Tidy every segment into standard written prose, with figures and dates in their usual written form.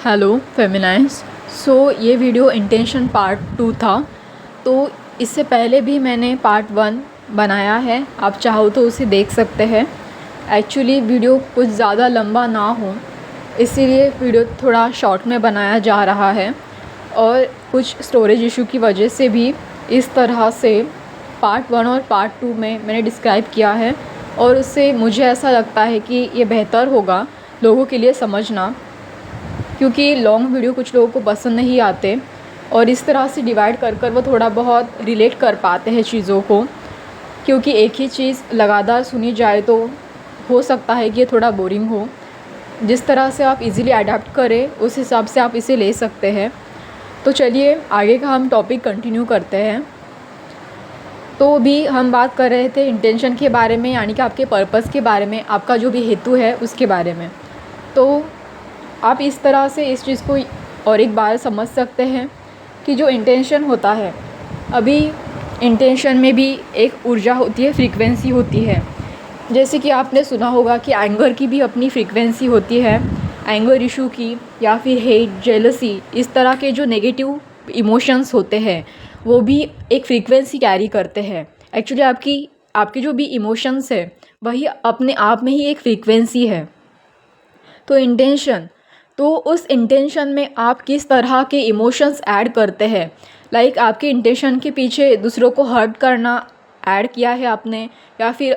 Hello फेमिनाइज। ये video intention part 2 था। तो इससे पहले भी मैंने पार्ट 1 बनाया है, आप चाहो तो उसे देख सकते हैं। एक्चुअली वीडियो कुछ ज़्यादा लंबा ना हो इसीलिए वीडियो थोड़ा शॉर्ट में बनाया जा रहा है, और कुछ स्टोरेज इशू की वजह से भी इस तरह से पार्ट 1 और पार्ट 2 में मैंने डिस्क्राइब किया है, और उससे मुझे ऐसा लगता है कि ये बेहतर होगा लोगों के लिए समझना, क्योंकि लॉन्ग वीडियो कुछ लोगों को पसंद नहीं आते, और इस तरह से डिवाइड कर कर वो थोड़ा बहुत रिलेट कर पाते हैं चीज़ों को। क्योंकि एक ही चीज़ लगातार सुनी जाए तो हो सकता है कि ये थोड़ा बोरिंग हो। जिस तरह से आप इजीली अडेप्ट करें उस हिसाब से आप इसे ले सकते हैं। तो चलिए आगे का हम टॉपिक कंटिन्यू करते हैं। तो भी हम बात कर रहे थे इंटेंशन के बारे में, यानी कि आपके पर्पस के बारे में, आपका जो भी हेतु है उसके बारे में। तो आप इस तरह से इस चीज़ को और एक बार समझ सकते हैं कि जो इंटेंशन होता है, अभी इंटेंशन में भी एक ऊर्जा होती है, फ्रीक्वेंसी होती है। जैसे कि आपने सुना होगा कि एंगर की भी अपनी फ्रीक्वेंसी होती है, एंगर इशू की, या फिर हेट, जेलसी, इस तरह के जो नेगेटिव इमोशंस होते हैं वो भी एक फ्रीक्वेंसी कैरी करते हैं। एक्चुअली आपके जो भी इमोशंस है वही अपने आप में ही एक फ्रीक्वेंसी है। तो इंटेंशन, तो उस इंटेंशन में आप किस तरह के इमोशंस ऐड करते हैं, लाइक आपके इंटेंशन के पीछे दूसरों को हर्ट करना ऐड किया है आपने, या फिर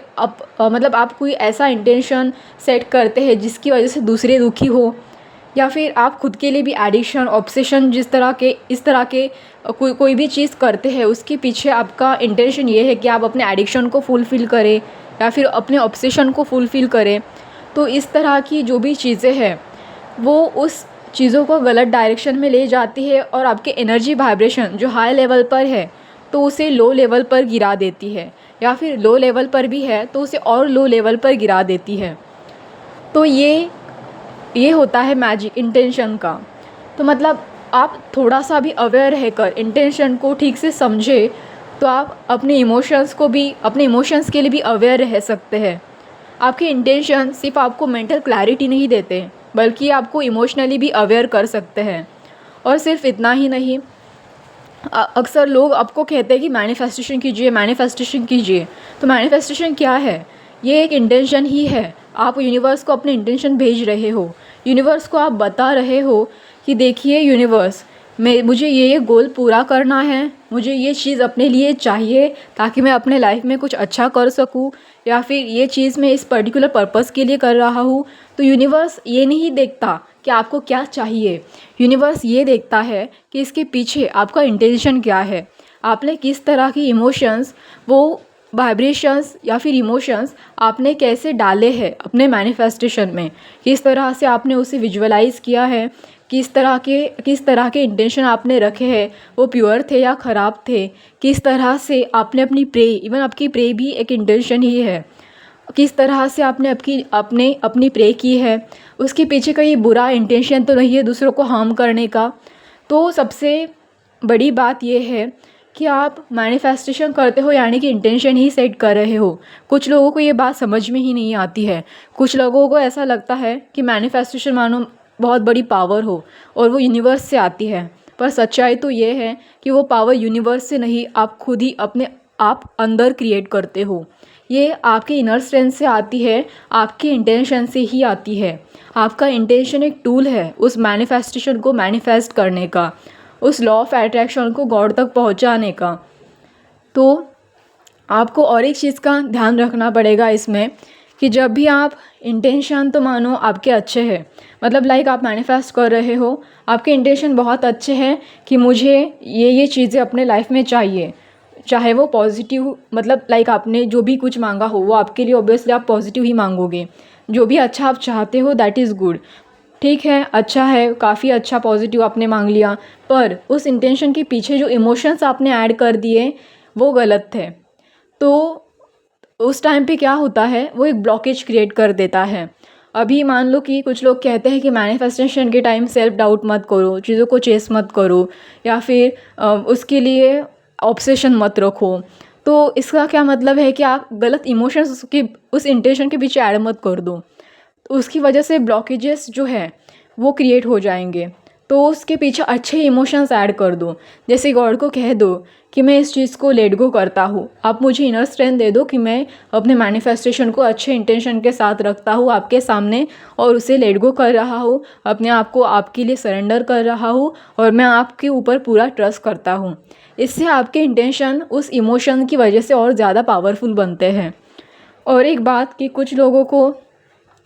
मतलब आप कोई ऐसा इंटेंशन सेट करते हैं जिसकी वजह से दूसरे दुखी हो, या फिर आप खुद के लिए भी एडिक्शन, ऑब्सेशन, इस तरह के कोई भी चीज़ करते हैं उसके पीछे आपका इंटेंशन ये है कि आप अपने एडिक्शन को फुलफ़िल करें या फिर अपने ऑब्सेशन को फुलफ़िल करें। तो इस तरह की जो भी चीज़ें हैं वो उस चीज़ों को गलत डायरेक्शन में ले जाती है, और आपके एनर्जी वाइब्रेशन जो हाई लेवल पर है तो उसे लो लेवल पर गिरा देती है, या फिर लो लेवल पर भी है तो उसे और लो लेवल पर गिरा देती है। तो ये होता है मैजिक इंटेंशन का। तो मतलब आप थोड़ा सा भी अवेयर रहकर इंटेंशन को ठीक से समझे तो आप अपने इमोशंस के लिए भी अवेयर रह सकते हैं। आपके इंटेंशन सिर्फ आपको मेंटल क्लैरिटी नहीं देते बल्कि आपको इमोशनली भी अवेयर कर सकते हैं। और सिर्फ इतना ही नहीं, अक्सर लोग आपको कहते हैं कि मैनिफेस्टेशन कीजिए, मैनिफेस्टेशन कीजिए। तो मैनिफेस्टेशन क्या है? ये एक इंटेंशन ही है। आप यूनिवर्स को अपने इंटेंशन भेज रहे हो, यूनिवर्स को आप बता रहे हो कि देखिए यूनिवर्स, मुझे ये गोल पूरा करना है, मुझे ये चीज़ अपने लिए चाहिए ताकि मैं अपने लाइफ में कुछ अच्छा कर सकूं, या फिर ये चीज़ मैं इस पर्टिकुलर पर्पस के लिए कर रहा हूँ। तो यूनिवर्स ये नहीं देखता कि आपको क्या चाहिए, यूनिवर्स ये देखता है कि इसके पीछे आपका इंटेंशन क्या है, आपने किस तरह की इमोशंस, वो वाइब्रेशंस या फिर इमोशंस आपने कैसे डाले हैं अपने मैनिफेस्टेशन में, किस तरह से आपने उसे विजुअलाइज़ किया है, किस तरह के इंटेंशन आपने रखे हैं, वो प्योर थे या ख़राब थे, किस तरह से आपने इवन आपकी प्रे भी एक इंटेंशन ही है, किस तरह से आपने अपनी प्रे की है, उसके पीछे कोई बुरा इंटेंशन तो नहीं है दूसरों को हार्म करने का। तो सबसे बड़ी बात यह है कि आप मैनिफेस्टेशन करते हो यानी कि इंटेंशन ही सेट कर रहे हो। कुछ लोगों को ये बात समझ में ही नहीं आती है। कुछ लोगों को ऐसा लगता है कि मैनिफेस्टेशन मानो बहुत बड़ी पावर हो और वो यूनिवर्स से आती है, पर सच्चाई तो ये है कि वो पावर यूनिवर्स से नहीं, आप खुद ही अपने आप अंदर क्रिएट करते हो। ये आपके इनर स्ट्रेंथ से आती है, आपके इंटेंशन से ही आती है। आपका इंटेंशन एक टूल है उस मैनिफेस्टेशन को मैनिफेस्ट करने का, उस लॉ ऑफ अट्रैक्शन को गॉड तक पहुंचाने का। तो आपको और एक चीज़ का ध्यान रखना पड़ेगा इसमें कि जब भी आप इंटेंशन, तो मानो आपके अच्छे हैं, मतलब लाइक आप मैनिफेस्ट कर रहे हो, आपके इंटेंशन बहुत अच्छे हैं कि मुझे ये चीज़ें अपने लाइफ में चाहिए, चाहे वो पॉजिटिव, मतलब लाइक आपने जो भी कुछ मांगा हो वो आपके लिए ऑब्वियसली आप पॉजिटिव ही मांगोगे। जो भी अच्छा आप चाहते हो दैट इज़ गुड, ठीक है, अच्छा है, काफ़ी अच्छा पॉजिटिव आपने मांग लिया, पर उस इंटेंशन के पीछे जो इमोशंस आपने ऐड कर दिए वो गलत थे। तो उस टाइम पे क्या होता है, वो एक ब्लॉकेज क्रिएट कर देता है। अभी मान लो कि कुछ लोग कहते हैं कि मैनिफेस्टेशन के टाइम सेल्फ डाउट मत करो, चीज़ों को चेस मत करो, या फिर उसके लिए ऑब्सेशन मत रखो। तो इसका क्या मतलब है कि आप गलत इमोशंस की उस इंटेंशन के पीछे ऐड मत कर दो। तो उसकी वजह से ब्लॉकेजेस जो है वो क्रिएट हो जाएंगे। तो उसके पीछे अच्छे इमोशंस ऐड कर दो। जैसे गॉड को कह दो कि मैं इस चीज़ को लेट गो करता हूँ, आप मुझे इनर स्ट्रेंथ दे दो कि मैं अपने मैनिफेस्टेशन को अच्छे इंटेंशन के साथ रखता हूँ आपके सामने और उसे लेट गो कर रहा हूँ, अपने आप को आपके लिए सरेंडर कर रहा हूँ और मैं आपके ऊपर पूरा ट्रस्ट करता हूँ। इससे आपके इंटेंशन उस इमोशन की वजह से और ज़्यादा पावरफुल बनते हैं। और एक बात कि कुछ लोगों को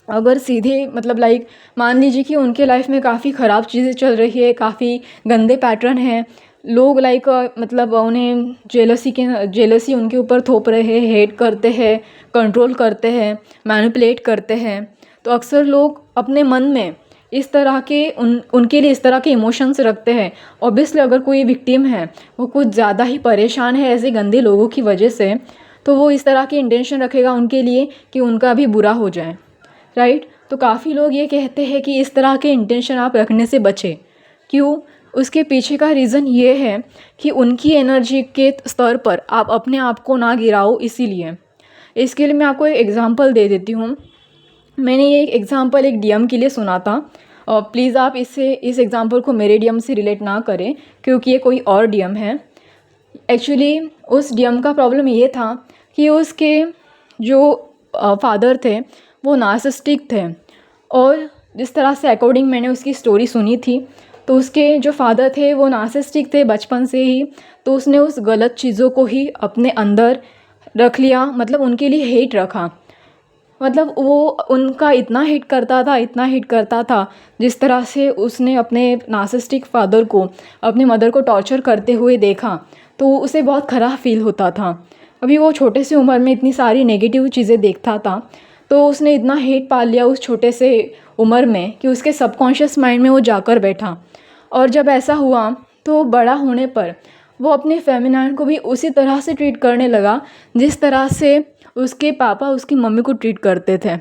अगर सीधे मतलब लाइक मान लीजिए कि उनके लाइफ में काफ़ी ख़राब चीज़ें चल रही है, काफ़ी गंदे पैटर्न हैं, लोग लाइक मतलब उन्हें जेलसी उनके ऊपर थोप रहे हैं, हेट करते हैं, कंट्रोल करते हैं, मैनिपुलेट करते हैं। तो अक्सर लोग अपने मन में इस तरह के उनके लिए इस तरह के इमोशंस रखते हैं। ऑब्वियसली अगर कोई विक्टिम है, वो कुछ ज़्यादा ही परेशान है ऐसे गंदे लोगों की वजह से, तो वो इस तरह की इंटेंशन रखेगा उनके लिए कि उनका भी बुरा हो जाए, राइट। तो काफ़ी लोग ये कहते हैं कि इस तरह के इंटेंशन आप रखने से बचें। क्यों? उसके पीछे का रीज़न ये है कि उनकी एनर्जी के स्तर पर आप अपने आप को ना गिराओ, इसीलिए। इसके लिए मैं आपको एक एग्ज़ाम्पल दे देती हूँ। मैंने ये एक एग्ज़ाम्पल एक डीएम के लिए सुना था, और प्लीज़ आप इस एग्ज़ाम्पल को मेरे डीएम से रिलेट ना करें, क्योंकि ये कोई और डीएम है। एक्चुअली उस डीएम का प्रॉब्लम ये था कि उसके जो फादर थे वो नार्सिसिस्टिक थे, और जिस तरह से अकॉर्डिंग मैंने उसकी स्टोरी सुनी थी, तो उसके जो फादर थे वो नार्सिसिस्टिक थे बचपन से ही। तो उसने उस गलत चीज़ों को ही अपने अंदर रख लिया, मतलब उनके लिए हेट रखा। मतलब वो उनका इतना हिट करता था, इतना हिट करता था, जिस तरह से उसने अपने नार्सिसिस्टिक फादर को, अपने मदर को टॉर्चर करते हुए देखा, तो उसे बहुत ख़राब फील होता था। अभी वो छोटे से उम्र में इतनी सारी नेगेटिव चीज़ें देखता था, तो उसने इतना हेट पाल लिया उस छोटे से उम्र में कि उसके सबकॉन्शियस माइंड में वो जाकर बैठा। और जब ऐसा हुआ तो बड़ा होने पर वो अपने फेमिनाइन को भी उसी तरह से ट्रीट करने लगा जिस तरह से उसके पापा उसकी मम्मी को ट्रीट करते थे।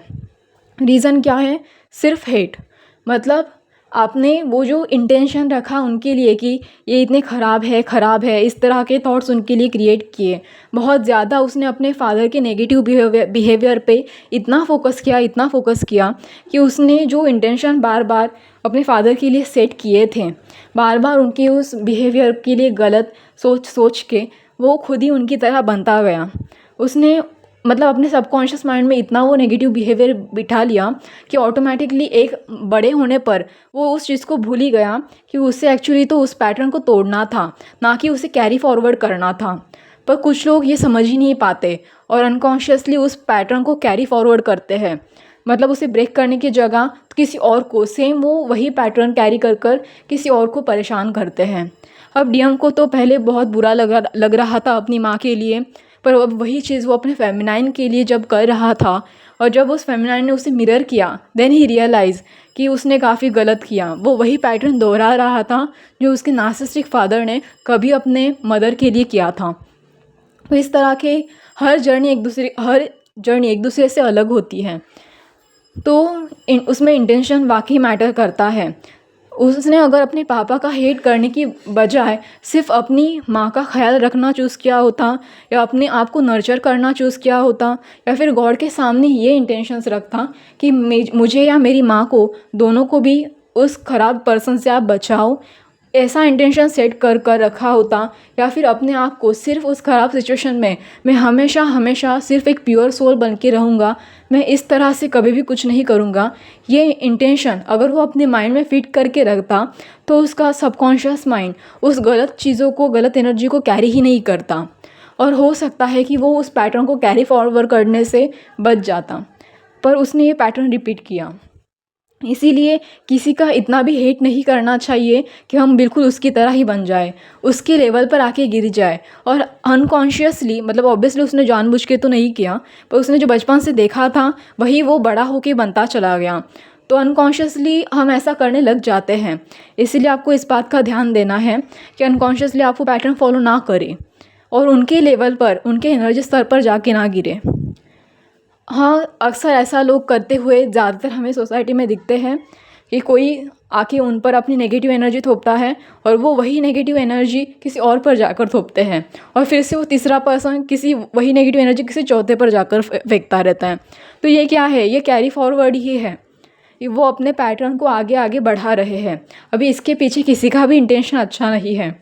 रीज़न क्या है? सिर्फ हेट। मतलब आपने वो जो इंटेंशन रखा उनके लिए कि ये इतने ख़राब है, इस तरह के थॉट्स उनके लिए क्रिएट किए। बहुत ज़्यादा उसने अपने फादर के नेगेटिव बिहेवियर पे इतना फोकस किया कि उसने जो इंटेंशन बार बार अपने फादर के लिए सेट किए थे, बार बार उनके उस बिहेवियर के लिए गलत सोच के वो खुद ही उनकी तरह बनता गया। उसने मतलब अपने सबकॉन्शियस माइंड में इतना वो नेगेटिव बिहेवियर बिठा लिया कि ऑटोमेटिकली एक बड़े होने पर वो उस चीज़ को भूल ही गया कि उससे एक्चुअली तो उस पैटर्न को तोड़ना था, ना कि उसे कैरी फॉरवर्ड करना था। पर कुछ लोग ये समझ ही नहीं पाते और अनकॉन्शियसली उस पैटर्न को कैरी फॉरवर्ड करते हैं। मतलब उसे ब्रेक करने की जगह किसी और को सेम वो वही पैटर्न कैरी कर किसी और को परेशान करते हैं। अब डीएम को तो पहले बहुत बुरा लग रहा था अपनी माँ के लिए, पर अब वही चीज़ वो अपने फेमिनाइन के लिए जब कर रहा था, और जब उस फेमिनाइन ने उसे मिरर किया, देन ही रियलाइज़ कि उसने काफ़ी गलत किया। वो वही पैटर्न दोहरा रहा था जो उसके नार्सिसिस्टिक फादर ने कभी अपने मदर के लिए किया था। तो इस तरह के हर जर्नी एक दूसरे से अलग होती है। तो उसमें इंटेंशन वाकई मैटर करता है। उसने अगर अपने पापा का हेट करने की बजाय सिर्फ अपनी माँ का ख्याल रखना चूज़ किया होता, या अपने आप को नर्चर करना चूज़ किया होता, या फिर गॉड के सामने ये इंटेंशंस रखता कि मुझे या मेरी माँ को, दोनों को भी उस ख़राब पर्सन से आप बचाओ, ऐसा इंटेंशन सेट कर रखा होता, या फिर अपने आप को सिर्फ उस ख़राब सिचुएशन में मैं हमेशा सिर्फ एक प्योर सोल बन के रहूँगा, मैं इस तरह से कभी भी कुछ नहीं करूँगा, ये इंटेंशन अगर वो अपने माइंड में फिट करके रखता, तो उसका सबकॉन्शियस माइंड उस गलत चीज़ों को, गलत एनर्जी को कैरी ही नहीं करता, और हो सकता है कि वो उस पैटर्न को कैरी फॉरवर्ड करने से बच जाता। पर उसने ये पैटर्न रिपीट किया। इसीलिए किसी का इतना भी हेट नहीं करना चाहिए कि हम बिल्कुल उसकी तरह ही बन जाए, उसके लेवल पर आके गिर जाए। और अनकॉन्शियसली, मतलब ऑब्वियसली उसने जानबूझ के तो नहीं किया, पर उसने जो बचपन से देखा था वही वो बड़ा होके बनता चला गया, तो अनकॉन्शियसली हम ऐसा करने लग जाते हैं। इसीलिए आपको इस बात का ध्यान देना है कि अनकॉन्शियसली आप वो पैटर्न फॉलो ना करें और उनके लेवल पर, उनके एनर्जी स्तर पर जाके ना गिरे। हाँ, अक्सर ऐसा लोग करते हुए ज़्यादातर हमें सोसाइटी में दिखते हैं कि कोई आके उन पर अपनी नेगेटिव एनर्जी थोपता है, और वो वही नेगेटिव एनर्जी किसी और पर जाकर थोपते हैं, और फिर से वो तीसरा पर्सन वही नेगेटिव एनर्जी किसी चौथे पर जाकर फेंकता रहता है। तो ये क्या है? ये कैरी फॉरवर्ड ही है। वो अपने पैटर्न को आगे आगे बढ़ा रहे हैं। अभी इसके पीछे किसी का भी इंटेंशन अच्छा नहीं है,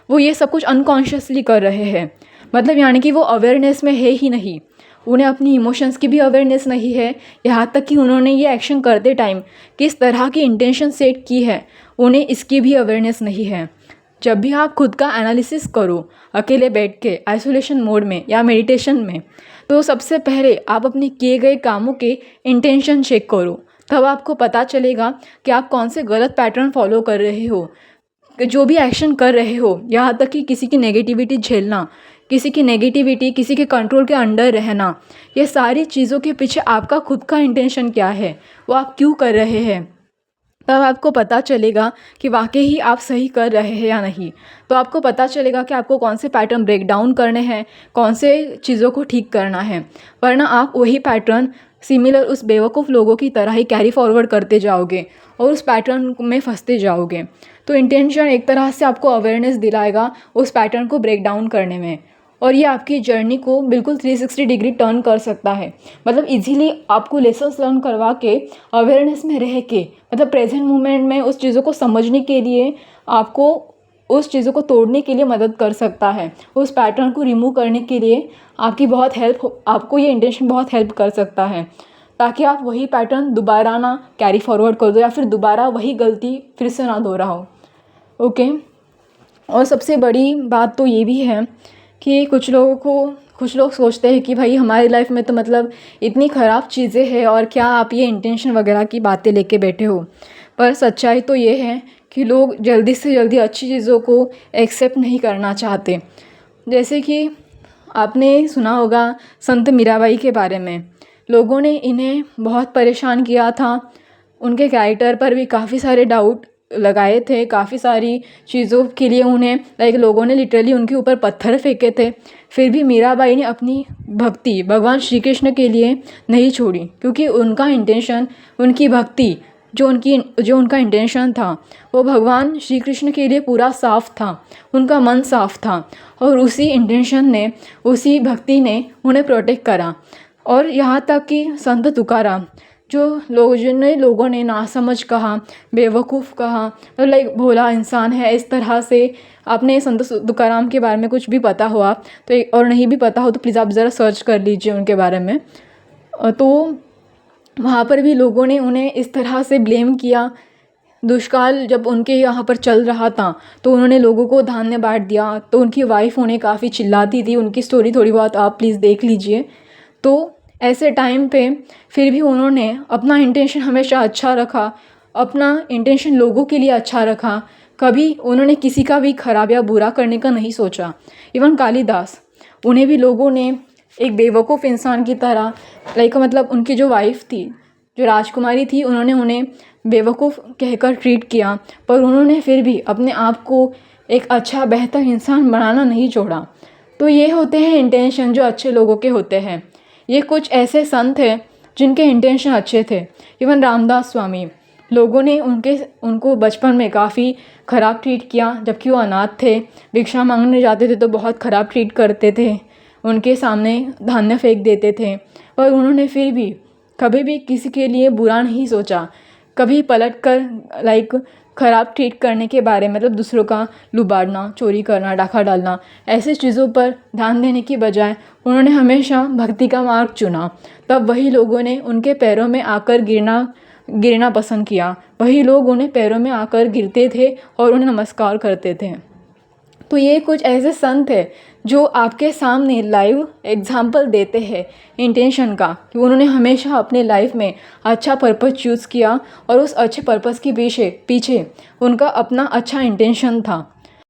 वो ये सब कुछ अनकॉन्शियसली कर रहे हैं। मतलब यानी कि वो अवेयरनेस में है ही नहीं, उन्हें अपनी इमोशंस की भी अवेयरनेस नहीं है, यहाँ तक कि उन्होंने ये एक्शन करते टाइम किस तरह की इंटेंशन सेट की है उन्हें इसकी भी अवेयरनेस नहीं है। जब भी आप खुद का एनालिसिस करो अकेले बैठ के आइसोलेशन मोड में या मेडिटेशन में, तो सबसे पहले आप अपने किए गए कामों के इंटेंशन चेक करो। तब आपको पता चलेगा कि आप कौन से गलत पैटर्न फॉलो कर रहे हो, जो भी एक्शन कर रहे हो, यहाँ तक कि किसी की नेगेटिविटी झेलना, किसी की नेगेटिविटी, किसी के कंट्रोल के अंडर रहना, ये सारी चीज़ों के पीछे आपका खुद का इंटेंशन क्या है, वो आप क्यों कर रहे हैं। तब आपको पता चलेगा कि वाकई ही आप सही कर रहे हैं या नहीं। तो आपको पता चलेगा कि आपको कौन से पैटर्न ब्रेक डाउन करने हैं, कौन से चीज़ों को ठीक करना है, वरना आप वही पैटर्न सिमिलर उस बेवकूफ़ लोगों की तरह ही कैरी फॉरवर्ड करते जाओगे और उस पैटर्न में फंसते जाओगे। तो इंटेंशन एक तरह से आपको अवेयरनेस दिलाएगा उस पैटर्न को ब्रेक डाउन करने में, और ये आपकी जर्नी को बिल्कुल 360 डिग्री टर्न कर सकता है। मतलब इजीली आपको लेसन्स लर्न करवा के अवेयरनेस में रह के, मतलब प्रेजेंट मोमेंट में उस चीज़ों को समझने के लिए, आपको उस चीज़ों को तोड़ने के लिए मदद कर सकता है। उस पैटर्न को रिमूव करने के लिए आपको ये इंटेंशन बहुत हेल्प कर सकता है, ताकि आप वही पैटर्न दोबारा ना कैरी फॉरवर्ड कर दो या फिर दोबारा वही गलती फिर से ना दोहराओ। ओके। और सबसे बड़ी बात तो ये भी है कि कुछ लोग सोचते हैं कि भाई हमारी लाइफ में तो मतलब इतनी ख़राब चीज़ें हैं और क्या आप ये इंटेंशन वगैरह की बातें लेके बैठे हो। पर सच्चाई तो ये है कि लोग जल्दी से जल्दी अच्छी चीज़ों को एक्सेप्ट नहीं करना चाहते। जैसे कि आपने सुना होगा संत मीराबाई के बारे में, लोगों ने इन्हें बहुत परेशान किया था, उनके कैरेक्टर पर भी काफ़ी सारे डाउट लगाए थे, काफ़ी सारी चीज़ों के लिए उन्हें लोगों ने लिटरली उनके ऊपर पत्थर फेंके थे। फिर भी मीराबाई ने अपनी भक्ति भगवान श्री कृष्ण के लिए नहीं छोड़ी, क्योंकि उनका इंटेंशन, उनकी भक्ति जो उनका इंटेंशन था वो भगवान श्री कृष्ण के लिए पूरा साफ़ था, उनका मन साफ़ था, और उसी इंटेंशन ने, उसी भक्ति ने उन्हें प्रोटेक्ट करा। और यहाँ तक कि संत तुकाराम, जिन्हें लोगों ने नासमझ कहा, बेवकूफ़ कहा, भोला इंसान है, इस तरह से, आपने संत तुकाराम के बारे में कुछ भी पता हो आप तो, और नहीं भी पता हो तो प्लीज़ आप ज़रा सर्च कर लीजिए उनके बारे में। तो वहाँ पर भी लोगों ने उन्हें इस तरह से ब्लेम किया। दुष्काल जब उनके यहाँ पर चल रहा था तो उन्होंने लोगों को धान्य बांट दिया, तो उनकी वाइफ उन्हें काफ़ी चिल्लाती थी, उनकी स्टोरी थोड़ी बहुत आप प्लीज़ देख लीजिए। तो ऐसे टाइम पे फिर भी उन्होंने अपना इंटेंशन हमेशा अच्छा रखा, अपना इंटेंशन लोगों के लिए अच्छा रखा, कभी उन्होंने किसी का भी ख़राब या बुरा करने का नहीं सोचा। इवन कालिदास, उन्हें भी लोगों ने एक बेवकूफ़ इंसान की तरह, मतलब उनकी जो वाइफ थी, जो राजकुमारी थी, उन्होंने उन्हें बेवकूफ़ कहकर ट्रीट किया, पर उन्होंने फिर भी अपने आप को एक अच्छा बेहतर इंसान बनाना नहीं छोड़ा। तो ये होते हैं इंटेंशन जो अच्छे लोगों के होते हैं। ये कुछ ऐसे संत हैं जिनके इंटेंशन अच्छे थे। इवन रामदास स्वामी, लोगों ने उनको बचपन में काफ़ी ख़राब ट्रीट किया, जबकि वो अनाथ थे, भिक्षा मांगने जाते थे तो बहुत ख़राब ट्रीट करते थे, उनके सामने धान्य फेंक देते थे, पर उन्होंने फिर भी कभी भी किसी के लिए बुरा नहीं सोचा, कभी पलट कर ख़राब ट्रीट करने के बारे में, मतलब दूसरों का लुबाड़ना, चोरी करना, डाका डालना, ऐसे चीज़ों पर ध्यान देने की बजाय उन्होंने हमेशा भक्ति का मार्ग चुना। तब वही लोगों ने उनके पैरों में आकर गिरना पसंद किया, वही लोग उन्हें पैरों में आकर गिरते थे और उन्हें नमस्कार करते थे। तो ये कुछ ऐसे संत हैं जो आपके सामने लाइव एग्जाम्पल देते हैं इंटेंशन का, कि उन्होंने हमेशा अपने लाइफ में अच्छा पर्पस चूज़ किया और उस अच्छे पर्पस के पीछे उनका अपना अच्छा इंटेंशन था।